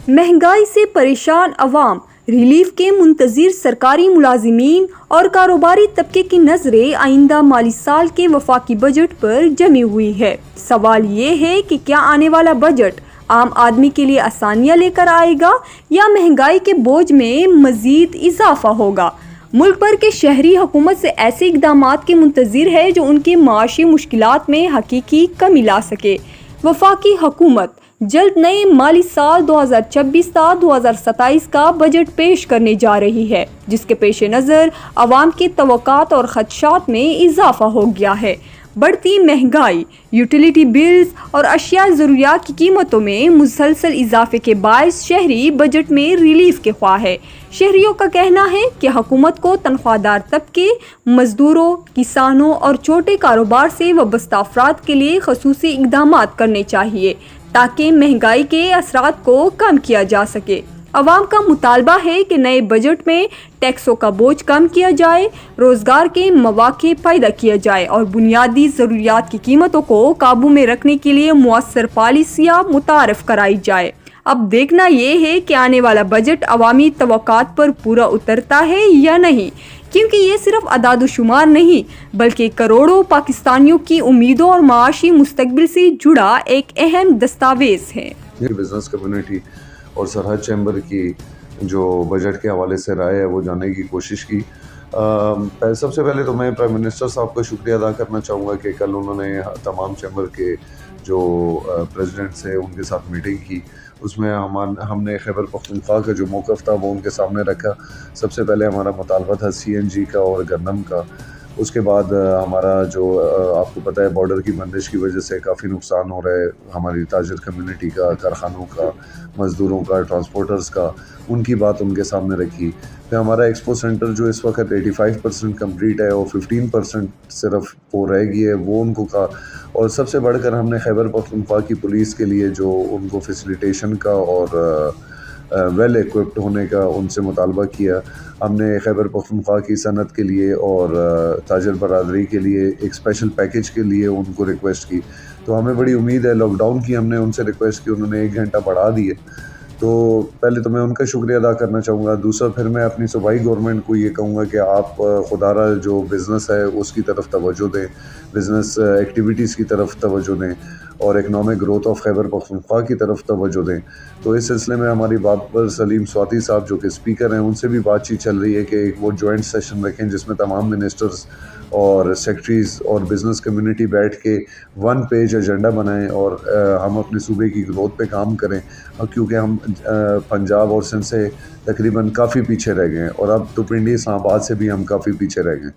महंगाई से परेशान अवाम, रिलीफ के मुंतजिर सरकारी मुलाजिमीन और कारोबारी तबके की नजरें आइंदा माली साल के वफाकी बजट पर जमी हुई है। सवाल ये है कि क्या आने वाला बजट आम आदमी के लिए आसानियां लेकर आएगा या महंगाई के बोझ में मजीद इजाफा होगा। मुल्क भर के शहरी हुकूमत से ऐसे इक़दामात के मुंतजिर है जो उनकी माशी मुश्किलात में हकीकी कमी ला सके। वफाकी हुकूमत जल्द नए माली साल 2026-2027 का बजट पेश करने जा रही है, जिसके पेश नज़र अवाम के तवक्कात और खदशात में इजाफा हो गया है। बढ़ती महंगाई, यूटिलिटी बिल्स और अशिया ज़रूरियात की कीमतों में मुसलसल इजाफे के बायस शहरी बजट में रिलीफ के ख्वाह है। शहरियों का कहना है कि हुकूमत को तनख्वाहदार तबके, मजदूरों, किसानों और छोटे कारोबार से वबस्ता अफराद के लिए खसूसी इक़दामात करने चाहिए ताकि महंगाई के असरात को कम किया जा सके। अवाम का मुतालबा है कि नए बजट में टैक्सों का बोझ कम किया जाए, रोजगार के मौके पैदा किया जाए और बुनियादी ज़रूरियात की कीमतों को काबू में रखने के लिए मुअस्सर पॉलिसियाँ मुतारफ़ कराई जाए। अब देखना ये है कि आने वाला बजट अवामी तवक्कात पर पूरा उतरता है या नहीं, क्योंकि ये सिर्फ अदाद-ओ-शुमार नहीं बल्कि करोड़ों पाकिस्तानियों की उम्मीदों और माशी मुस्तकबिल से जुड़ा एक अहम दस्तावेज है। बिजनेस कम्युनिटी और सरहद चैम्बर की जो बजट के हवाले से राय है वो जानने की कोशिश की। सबसे पहले तो मैं प्राइम मिनिस्टर साहब का शुक्रिया अदा करना चाहूँगा कि कल उन्होंने तमाम चैम्बर के जो प्रेसिडेंट्स हैं उनके साथ मीटिंग की। उसमें हमने खैबर पख्तूनख्वा का जो मौक़िफ़ था वो उनके सामने रखा। सबसे पहले हमारा मुतालबा था CNG का और गन्नम का। उसके बाद हमारा जो आपको पता है बॉर्डर की बंदिश की वजह से काफ़ी नुकसान हो रहा है हमारी ताजिर कम्युनिटी का, कारखानों का, मज़दूरों का, ट्रांसपोर्टर्स का, उनकी बात उनके सामने रखी। फिर हमारा एक्सपो सेंटर जो इस वक्त 85% कम्प्लीट है और 15% सिर्फ वो रह गई है, वो उनको कहा। और सबसे बढ़कर हमने खैबर पख्तूनख्वा की पुलिस के लिए जो उनको फैसिलिटेशन का और वेल इक्विप्ड होने का उनसे मुतालबा किया। हमने खैबर पख्तूनख्वा की सनत के लिए और ताजर बरादरी के लिए एक स्पेशल पैकेज के लिए उनको रिक्वेस्ट की। तो हमें बड़ी उम्मीद है, लॉकडाउन की हमने उनसे रिक्वेस्ट की, उन्होंने 1 घंटा बढ़ा दिए। तो पहले तो मैं उनका शुक्रिया अदा करना चाहूँगा। दूसरा फिर मैं अपनी सूबाई गवर्नमेंट को ये कहूँगा कि आप खुदारा जो बिज़नेस है उसकी तरफ तवज्जो दें, बिज़नेस एक्टिविटीज़ की तरफ तवज्जो दें और economic growth of Khyber Pakhtunkhwa की तरफ तवज्जो दें। तो इस सिलसिले में हमारी बाबर सलीम स्वाति साहब जो कि स्पीकर हैं उनसे भी बातचीत चल रही है कि वो जॉइंट सेशन रखें जिसमें तमाम मिनिस्टर्स और सेक्रेटरीज़ और बिज़नेस कम्युनिटी बैठ के 1 पेज एजेंडा बनाएं और हम अपने सूबे की ग्रोथ पे काम करें। क्योंकि हम पंजाब और सिंध से तकरीबन काफ़ी पीछे रह गए हैं और अब तो पिंडी इस्लामाबाद से भी हम काफ़ी पीछे रह गए।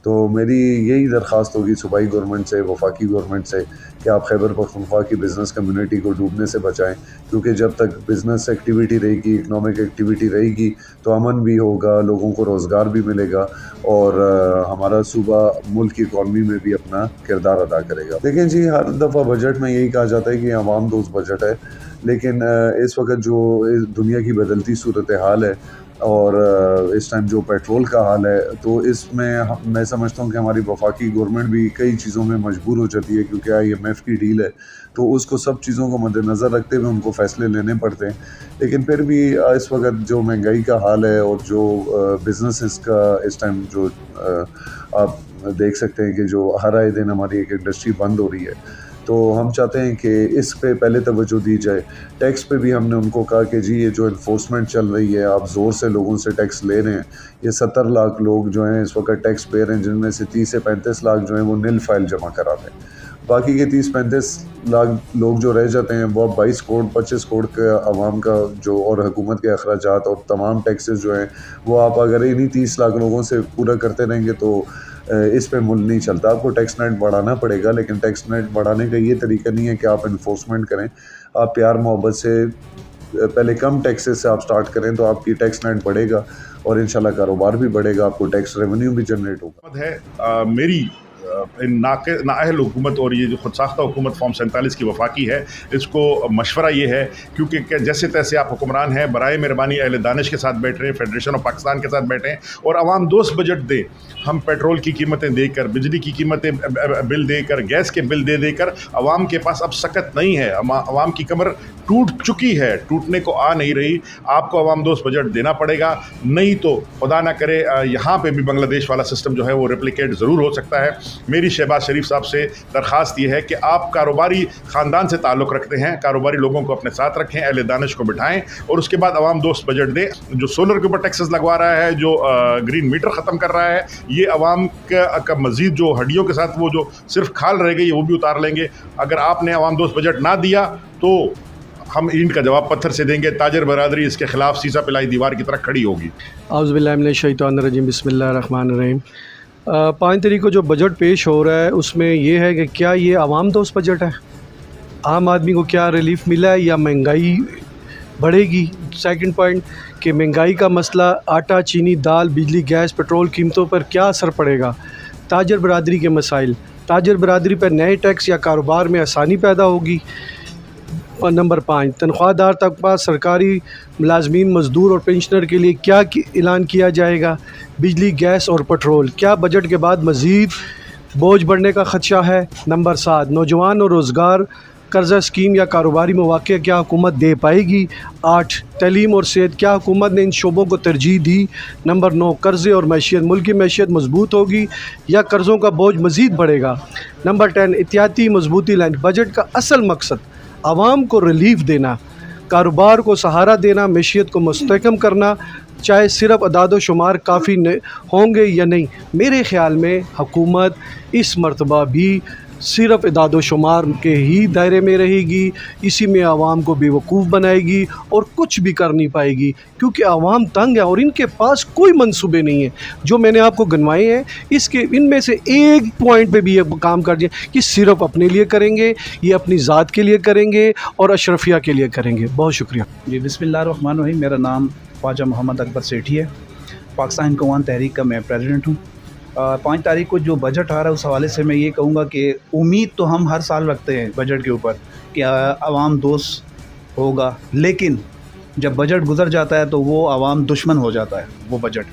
तो मेरी यही दरख्वास्त होगी सूबाई गवर्नमेंट से, वफाकी गवर्नमेंट से कि आप खैबर पख्तूनख्वा की बिज़नेस कम्युनिटी को डूबने से बचाएं, क्योंकि जब तक बिज़नेस एक्टिविटी रहेगी, इकनॉमिक एक्टिविटी रहेगी तो अमन भी होगा, लोगों को रोज़गार भी मिलेगा और हमारा सूबा मुल्क की इकॉनमी में भी अपना किरदार अदा करेगा। देखें जी, हर दफ़ा बजट में यही कहा जाता है कि अवाम दोस्त बजट है, लेकिन इस वक्त जो दुनिया की बदलती सूरत हाल है और इस टाइम जो पेट्रोल का हाल है, तो इसमें मैं समझता हूँ कि हमारी वफाकी गवर्नमेंट भी कई चीज़ों में मजबूर हो जाती है, क्योंकि IMF की डील है तो उसको सब चीज़ों को मद्देनज़र रखते हुए उनको फ़ैसले लेने पड़ते हैं। लेकिन फिर भी इस वक्त जो महंगाई का हाल है और जो बिज़नेस का इस टाइम जो आप देख सकते हैं कि जो हर आए दिन हमारी एक इंडस्ट्री बंद हो रही है, तो हम चाहते हैं कि इस पे पहले तवज्जो दी जाए। टैक्स पे भी हमने उनको कहा कि जी ये जो इन्फोर्समेंट चल रही है, आप ज़ोर से लोगों से टैक्स ले रहे हैं। ये 70 लाख लोग जो हैं इस वक्त टैक्स पेयर हैं, जिनमें से 30 से 35 लाख जो हैं वो नील फाइल जमा कराते हैं। बाकी के 30-35 लाख लोग जो रह जाते हैं वो 22 करोड़ 25 करोड़ के आवाम का जो और हुकूमत के अखराजात और तमाम टैक्सेस जो हैं वो आप अगर इन्हीं 30 लाख लोगों से पूरा करते रहेंगे तो इस पे मुल्क नहीं चलता। आपको टैक्स नेट बढ़ाना पड़ेगा, लेकिन टैक्स नेट बढ़ाने का ये तरीका नहीं है कि आप इन्फोर्समेंट करें। आप प्यार मोहब्बत से पहले कम टैक्सेस से आप स्टार्ट करें तो आपकी टैक्स नेट बढ़ेगा और इंशाल्लाह कारोबार भी बढ़ेगा, आपको टैक्स रेवेन्यू भी जनरेट होगा। है मेरी नाअहल हुकूमत और ये जो खुद साख्ता हुकूमत फॉर्म 47 की वफाकी है, इसको मशवरा ये है क्योंकि जैसे तैसे आप हुक्मरान हैं, बराए मेहरबानी अहले दानिश के साथ बैठ रहे हैं, फेडरेशन ऑफ पाकिस्तान के साथ बैठे हैं और अवाम दोस्त बजट दें। हम पेट्रोल की कीमतें देकर, बिजली की कीमतें बिल देकर, गैस के बिल दे देकर अवाम के पास अब सकत नहीं है। अवाम की कमर टूट चुकी है, टूटने को आ नहीं रही। आपको अवाम दोस्त बजट देना पड़ेगा, नहीं तो खुदा ना करे यहाँ पे भी बांग्लादेश वाला सिस्टम जो है वो रेप्लिकेट ज़रूर हो सकता है। मेरी शहबाज शरीफ साहब से दरख्वास्त ये है कि आप कारोबारी ख़ानदान से ताल्लुक़ रखते हैं, कारोबारी लोगों को अपने साथ रखें, अहले दानिश को बिठाएं और उसके बाद अवाम दोस्त बजट दें। जो सोलर के ऊपर टैक्सेस लगवा रहा है, जो ग्रीन मीटर ख़त्म कर रहा है, ये अवाम का मज़ीद जो हड्डियों के साथ वो जो सिर्फ खाल रह गई वो भी उतार लेंगे। अगर आपने अवाम दोस्त बजट ना दिया तो हम ईंट का जवाब पत्थर से देंगे। ताजर बरादरी इसके खिलाफ सीसा पिलाई दीवार की तरह खड़ी होगी। औज़ुबिल्लाहि मिनश्शैतानिर्रजीम, बिस्मिल्लाहिर्रहमानिर्रहीम। 5 तारीख को जो बजट पेश हो रहा है उसमें ये है कि क्या ये आवाम दोस्त बजट है? आम आदमी को क्या रिलीफ मिला है या महंगाई बढ़ेगी? सेकंड पॉइंट कि महंगाई का मसला, आटा, चीनी, दाल, बिजली, गैस, पेट्रोल कीमतों पर क्या असर पड़ेगा? ताजर बरादरी के मसाइल, ताजर बरादरी पर नए टैक्स या कारोबार में आसानी पैदा होगी। और नंबर 5, तनख्वाहदार तबका, सरकारी मुलाजमीन, मज़दूर और पेंशनर के लिए क्या ऐलान किया जाएगा? बिजली, गैस और पेट्रोल, क्या बजट के बाद मज़ीद बोझ बढ़ने का ख़दशा है? नंबर 7, नौजवान और रोज़गार कर्जा स्कीम या कारोबारी मौक़े क्या हुकूमत दे पाएगी? 8, तालीम और सेहत, क्या हुकूमत ने इन शोबों को तरजीह दी? नंबर 9, कर्ज़े और मैशियत, मुल्क की मैशियत मजबूत होगी या कर्ज़ों का बोझ मज़ीद बढ़ेगा? नंबर 10, एहतियाती मजबूती लाइन, बजट का असल मकसद आवाम को रिलीफ देना, कारोबार को सहारा देना, मैशियत को मुस्तहकम करना, चाहे सिर्फ अदाद शुमार काफ़ी होंगे या नहीं। मेरे ख़्याल में हुकूमत इस मरतबा भी सिर्फ इदाद शुमार के ही दायरे में रहेगी, इसी में आवाम को बेवकूफ़ बनाएगी और कुछ भी कर नहीं पाएगी क्योंकि आवाम तंग है और इनके पास कोई मंसूबे नहीं है। जो मैंने आपको गिनवाए हैं इसके इनमें से एक पॉइंट पे भी ये काम कर दिए कि सिर्फ अपने लिए करेंगे, ये अपनी ज़ात के लिए करेंगे और अशरफिया के लिए करेंगे। बहुत शुक्रिया जी। बिस्मिल्लाहिर्रहमानिर्रहीम। मेरा नाम ख्वाजा मोहम्मद अकबर सेठी है, पाकिस्तान कौवान तहरीक का मैं प्रेसिडेंट हूँ। 5 तारीख को जो बजट आ रहा है उस हवाले से मैं ये कहूँगा कि उम्मीद तो हम हर साल रखते हैं बजट के ऊपर कि आवाम दोस्त होगा, लेकिन जब बजट गुजर जाता है तो वो आवाम दुश्मन हो जाता है वो बजट।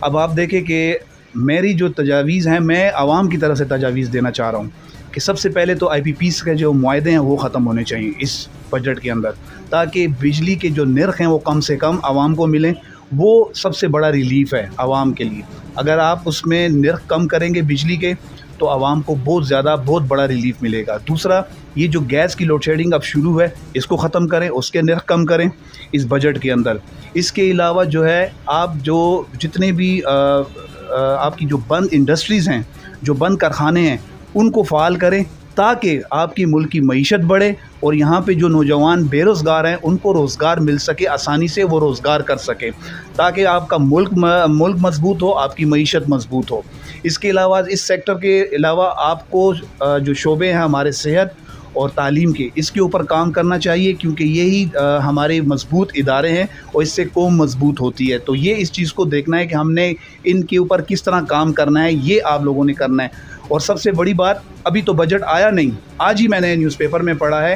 अब आप देखें कि मेरी जो तजावीज़ हैं, मैं आवाम की तरफ से तजावीज़ देना चाह रहा हूँ कि सबसे पहले तो IPPs के जो मुआहदे हैं वो ख़त्म होने चाहिए इस बजट के अंदर, ताकि बिजली के जो निर्ख हैं वो कम से कम आवाम को मिलें। वो सबसे बड़ा रिलीफ़ है आवाम के लिए। अगर आप उसमें निर्ख कम करेंगे बिजली के तो आवाम को बहुत बड़ा रिलीफ़ मिलेगा। दूसरा, ये जो गैस की लोड शेडिंग अब शुरू है इसको ख़त्म करें, उसके निर्ख कम करें इस बजट के अंदर। इसके अलावा जो है आप जो जितने भी आपकी जो बंद इंडस्ट्रीज़ हैं, जो बंद कारखाने हैं, उनको फ़ाल करें ताकि आपकी मुल्क की मईशत बढ़े और यहाँ पे जो नौजवान बेरोज़गार हैं उनको रोज़गार मिल सके, आसानी से वो रोज़गार कर सके, ताकि आपका मुल्क मजबूत हो, आपकी मईशत मजबूत हो। इसके अलावा इस सेक्टर के अलावा आपको जो शोबे हैं हमारे सेहत और तालीम के, इसके ऊपर काम करना चाहिए क्योंकि यही हमारे मजबूत इदारे हैं और इससे कौम मजबूत होती है। तो ये इस चीज़ को देखना है कि हमने इनके ऊपर किस तरह काम करना है, ये आप लोगों ने करना है। और सबसे बड़ी बात, अभी तो बजट आया नहीं, आज ही मैंने न्यूज़पेपर में पढ़ा है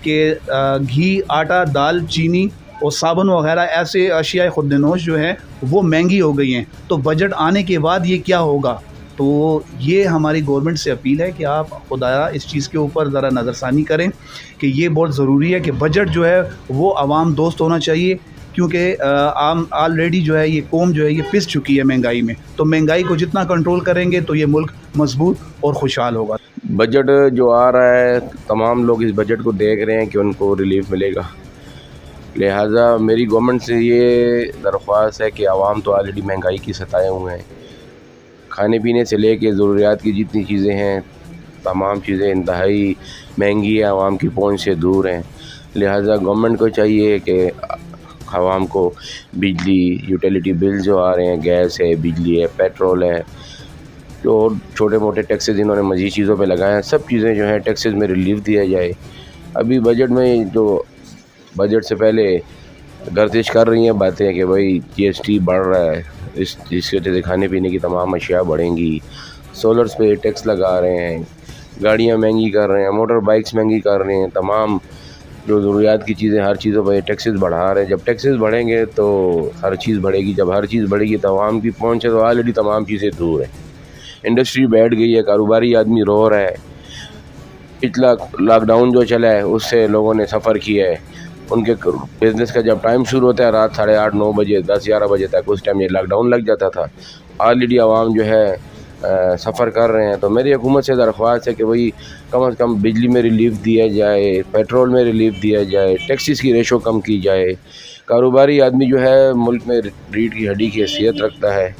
कि घी, आटा, दाल, चीनी और साबुन वगैरह ऐसे अशिया खुद्दनोश जो है वो महंगी हो गई हैं। तो बजट आने के बाद ये क्या होगा? तो ये हमारी गवर्नमेंट से अपील है कि आप खुदाया इस चीज़ के ऊपर ज़रा नज़रसानी करें कि ये बहुत ज़रूरी है कि बजट जो है वो आवाम दोस्त होना चाहिए, क्योंकि आम ऑलरेडी जो है ये कौम जो है ये पिस चुकी है महंगाई में। तो महंगाई को जितना कंट्रोल करेंगे तो ये मुल्क मजबूत और खुशहाल होगा। बजट जो आ रहा है, तमाम लोग इस बजट को देख रहे हैं कि उनको रिलीफ मिलेगा, लिहाजा मेरी गवर्नमेंट से ये दरख्वास्त है कि आवाम तो ऑलरेडी महंगाई की सताए हुए हैं। खाने पीने से लेके ज़रूरियात की जितनी चीज़ें हैं, तमाम चीज़ें इंतहाई महंगी है, आवाम की पहुंच से दूर हैं। लिहाजा गवर्नमेंट को चाहिए कि आवाम को बिजली, यूटिलिटी बिल जो आ रहे हैं, गैस है, बिजली है, पेट्रोल है, जो छोटे मोटे टैक्सेस इन्होंने मज़ीद चीज़ों पे लगाए हैं, सब चीज़ें जो हैं टैक्सेस में रिलीफ दिया जाए। अभी बजट में जो बजट से पहले गर्दिश कर रही हैं बातें कि भाई GST बढ़ रहा है, इसकी वजह से खाने पीने की तमाम अशिया बढ़ेंगी, सोलर्स पे टैक्स लगा रहे हैं, गाड़ियाँ महंगी कर रहे हैं, मोटर बाइक्स महंगी कर रहे हैं, तमाम जो ज़रूरियात की चीज़ें हर चीज़ों पर टैक्सेस बढ़ा रहे हैं। जब टैक्सेस बढ़ेंगे तो हर चीज़ बढ़ेगी, जब हर चीज़ बढ़ेगी तो आवाम की पहुँच है तो ऑलरेडी तमाम चीज़ें दूर है। इंडस्ट्री बैठ गई है, कारोबारी आदमी रो रहा है। पिछला लॉकडाउन जो चला है उससे लोगों ने सफ़र किया है। उनके बिज़नेस का जब टाइम शुरू होता है रात 8:30-9 बजे 10-11 बजे तक, उस टाइम ये लॉकडाउन लग जाता था। ऑलरेडी आवाम जो है सफ़र कर रहे हैं। तो मेरी हुकूमत से दरख्वास्त है कि वही कम से कम बिजली में रिलीफ दिया जाए, पेट्रोल में रिलीफ दिया जाए, टैक्सेस की रेशो कम की जाए। कारोबारी आदमी जो है मुल्क में रीढ़ की हड्डी की हैसियत रखता है।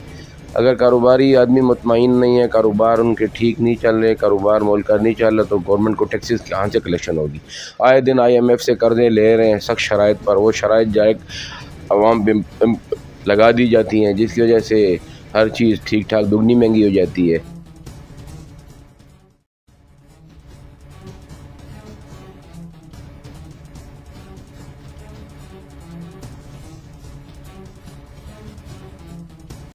अगर कारोबारी आदमी मुतमईन नहीं है, कारोबार उनके ठीक नहीं चल रहे, कारोबार मुल्क का नहीं चल रहा, तो गवर्नमेंट को टैक्सेस कहाँ से कलेक्शन होगी। आए दिन IMF से कर्जे ले रहे हैं सख्त शराइत पर, वो शराइत जायक आवाम पे लगा दी जाती हैं, जिसकी वजह से हर चीज़ ठीक ठाक दुगनी महंगी हो जाती है।